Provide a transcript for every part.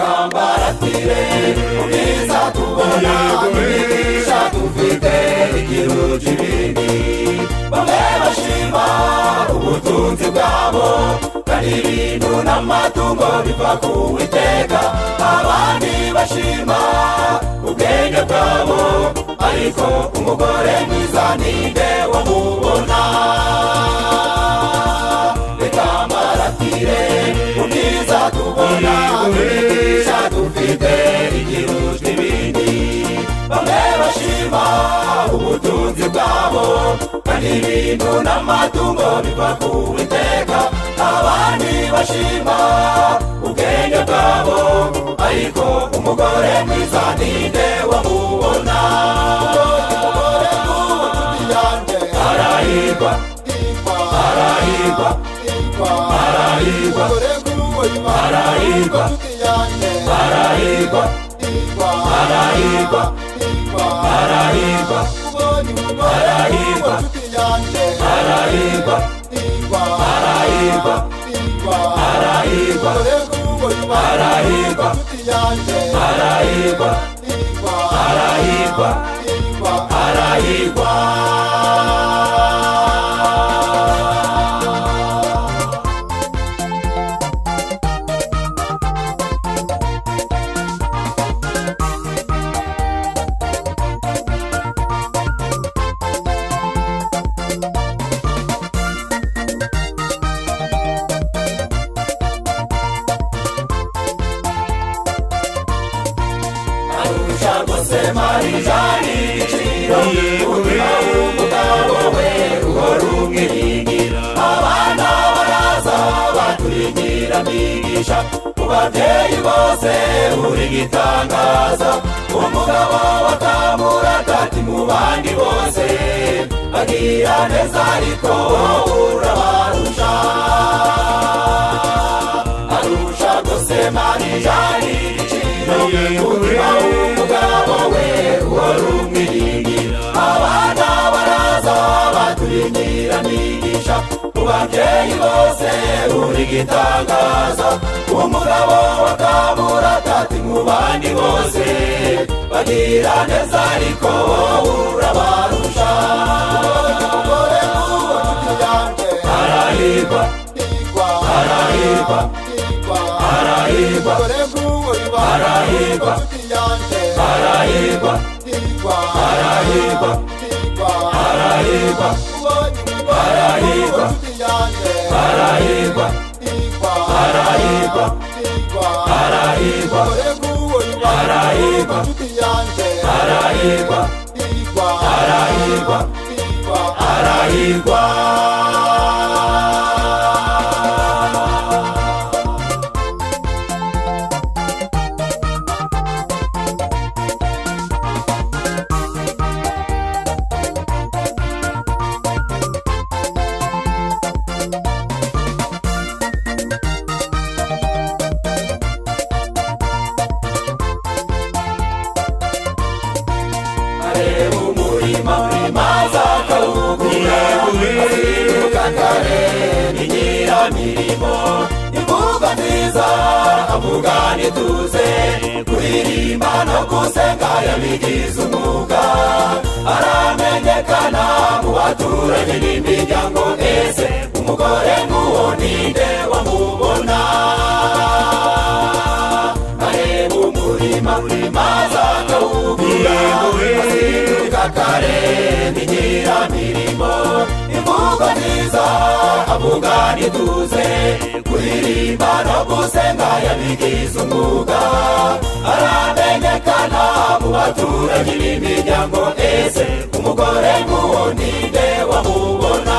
reka mbaratire ubwiza tubona imigisha dufite ikiruta ibindi. Bamwe bashima ubutunzi bwabo kandi ibintu n'amatungo biva ku Uwiteka, abandi bashima ubwenge bwabo, ariko umugore mwiza ninde wamubona? Reka mbaratire ubwiza tubona imigisha dufite ikiruta ibindi. Bamwe bashima ubutunzi bwabo kandi ibintu n'amatungo biva ku Uwiteka, abandi bashima ubwenge bwabo, ariko umugore mwiza ninde wamubona? Umugore nk'uwo nshuti yanjye arahirwa, arahirwa, arahirwa, arahirwa, arahirwa, arahirwa, arahirwa, arahirwa, arahirwa, arahirwa, arahirwa, arahirwa, arahirwa, arahirwa, arahirwa. Marijani igiciro ubuzima bw'umugabo we uhora umwiringira. Abana baraza baturigira migisha, ku babyeyi bose uri gitangaza. Umugabo wakamurata ati mu bandi bose bagira neza, ariko urabarusha. Arusha gose Marijani igiciro ubuzima bw'umugabo we uhora umwiringira. Abana baraza baturigira migisha, ku babyeyi bose uri gitangaza. Umugabo wakamurata ati mu bandi bose bagira neza, ariko urabarusha. Umugore nk'uwo nshuti yanjye arahirwa, arahirwa, arahirwa, arahirwa, arahirwa, arahirwa, arahirwa, arahirwa, arahirwa, arahirwa, arahirwa, arahirwa, arahirwa, arahirwa, arahirwa. Mirimo imvugo nziza avuga nituze, kuririmba no gusenga yabigize umwuga. Aramenyekana mu baturage n'imiryango, ese umugore nk'uwo ninde wamubona? Areba umurima maze akawugura, azinduka kare ni nyiramirimo. Imvugo nziza avuga nituze, kuririmba no gusenga yabigize umwuga. Aramenyekana mu baturage n'imiryango, ese umugore nk'uwo ninde wamubona?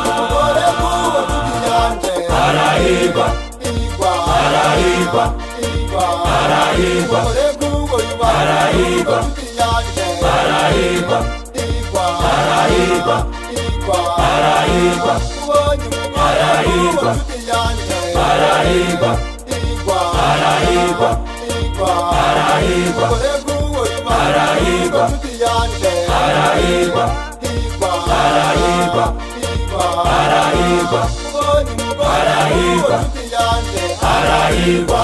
Umugore nk'uwo nshuti yanjye arahirwa, arahirwa, arahirwa, arahirwa, arahirwa, arahirwa, arahirwa, arahirwa, arahirwa, arahirwa, arahirwa, arahirwa, arahirwa, arahirwa, arahirwa, arahirwa, arahirwa, arahirwa.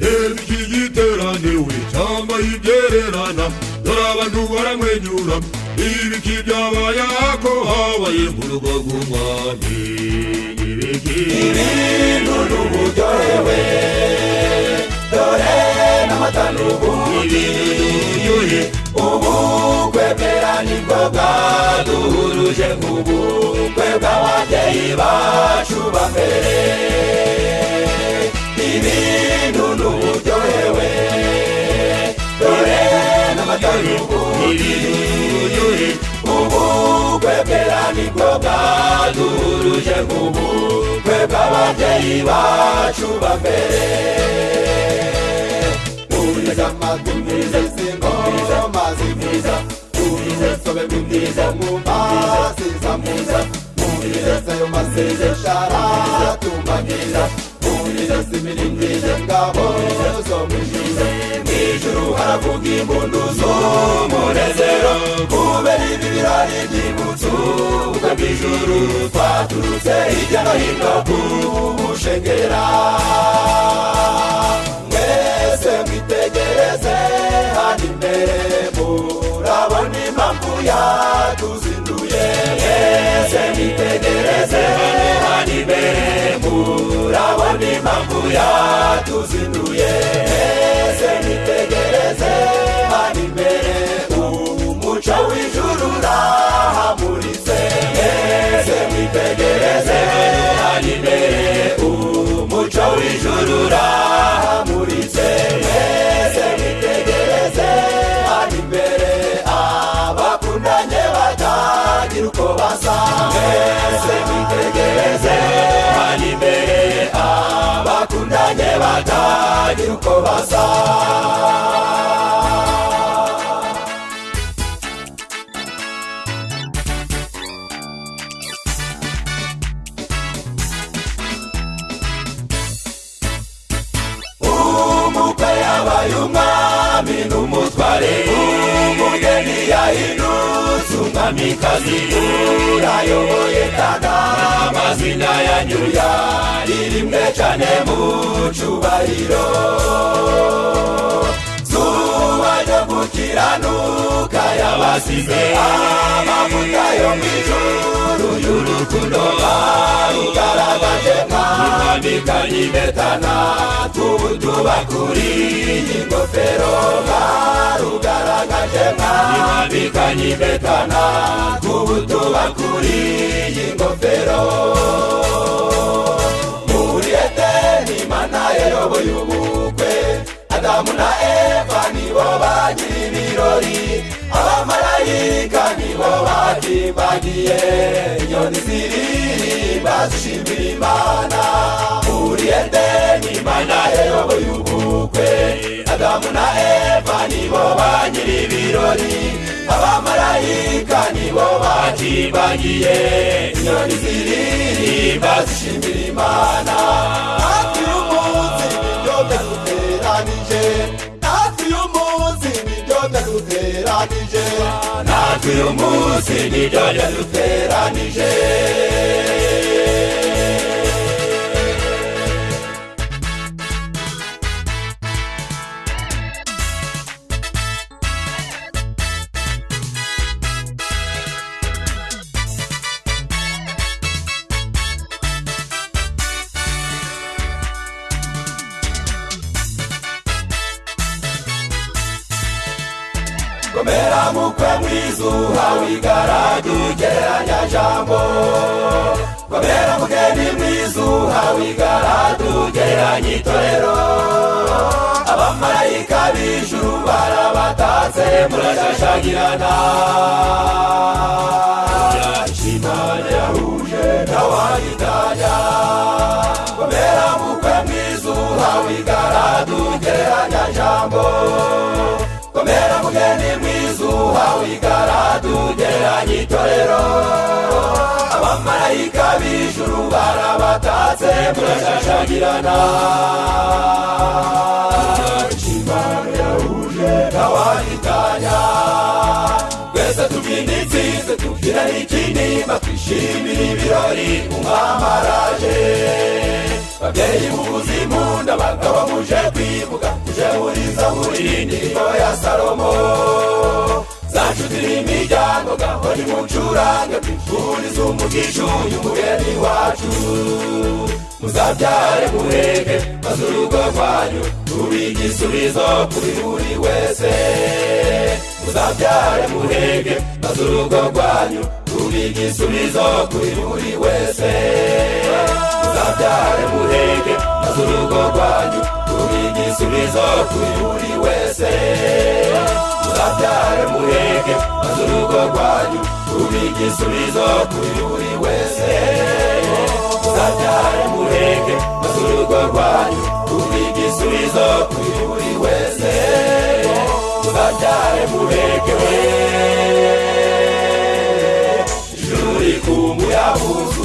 iki giterane we cyambaye ibyererana dore abantu baramwenyura ibiki byabaye ko habaye mu rugo rw'umwami ibintu n'uburyohe we dore n'amata n'ubundi ubukwe bwera nibwo bwaduhuruje nk'ubukwe bw'ababyeyi bacu ba mbere. Ibintu n'uburyohe we dore n'amata n'ubundi ubukwe bwera nibwo bwaduhuruje nk'ubukwe bw'ababyeyi bacu ba mbere. Umuriza amatwi mwiza z'ingoma z'imwiza umuriza sobe mwiza mumasiza mwiza umuriza sayo masiza shara tumbangiza umuriza simiri mwiza ngabo zo mwiza mw'ijuru haravuga impundu z'umunezero kubera ibi birori by'imutsu ubwo bw'ijuru twaturutse hirya no hino kubushengera. Mwese mwitegereze hano imbere murabona impamvu yatuzinduye. Mwese mwitegereze hano imbere murabona impamvu yatuzinduye. Mwese mwitegereze hano imbere umuco w'ijuru urahamuritse. Mwese mwitegereze hano imbere umuco w'ijuru urahamuritse. Mwese mwitegereze hano imbere abakundanye batagira uko basa. Mwese mwitegereze hano imbere abakundanye batagira uko basa. Umukwe yabaye umwami n'umutware umugeni yahindutse umwamikazi urayoboye kandi amazina yanyu yaririmwe cane mu cubahiro. Zuba ryo gukiranuka yabasize amavuta yo mw'ijuru y'urukundo barugaragaje mwambikanye impetana tubakuriye ingofero barugaragaje mwambikanye impetana tubakuriye ingofero. Muri Edeni Imana yayoboye ubukwe Adamu na Eva nibo bagira ibirori abamarayika nibo batimbagiye inyoni ziririmba zishimira Imana. Muri Edeni Imana yayoboye ubukwe Adamu na Eva nibo bagira ibirori abamarayika nibo batimbagiye inyoni ziririmba zishimira Imana. Natwe uyu munsi nibyo byaduteranije natwe uyu munsi nibyo byaduteranije natwe uyu munsi nibyo byaduteranije. Komera mukwe mwiza uhawe igaraje ugereranya jambo. Komera mugeni mwiza uhawe igaraje ugereranya itorero. Abamarayika b'ijuru barabatatse murashashagirana. Imana yahuje ntawayitanya. Komera mukwe mwiza uhawe igaraje ugereranya jambo. Komera umugeni mwiza uhawe igaradu gereranya itorero abamarayika b'ijuru barabatatse murashashagirana Imana yahuje ntawayitanya twese tubyina intsinzi tubyina n'ikinimba twishimira ibirori umwami araje babyeyi muvuze impunda abagabo muje kwivuga muje muri zaburi indirimbo ya Salomo zacu ziri imiryango gaho nimucurange twifurize umugisha uyu mugeni wacu muzabyare muheke maze urugo rwanyu rube igisubizo kuri buri wese muzabyare muheke maze urugo rwanyu rube igisubizo kuri buri wese muzabyare muheke maze urugo rwanyu rube igisubizo kuri buri wese muzabyare muheke maze urugo rwanyu rube igisubizo kuri buri wese muzabyare muheke maze urugo rwanyu rube igisubizo kuri buri wese muzabyare muheke ijuru rikumbuye abuzu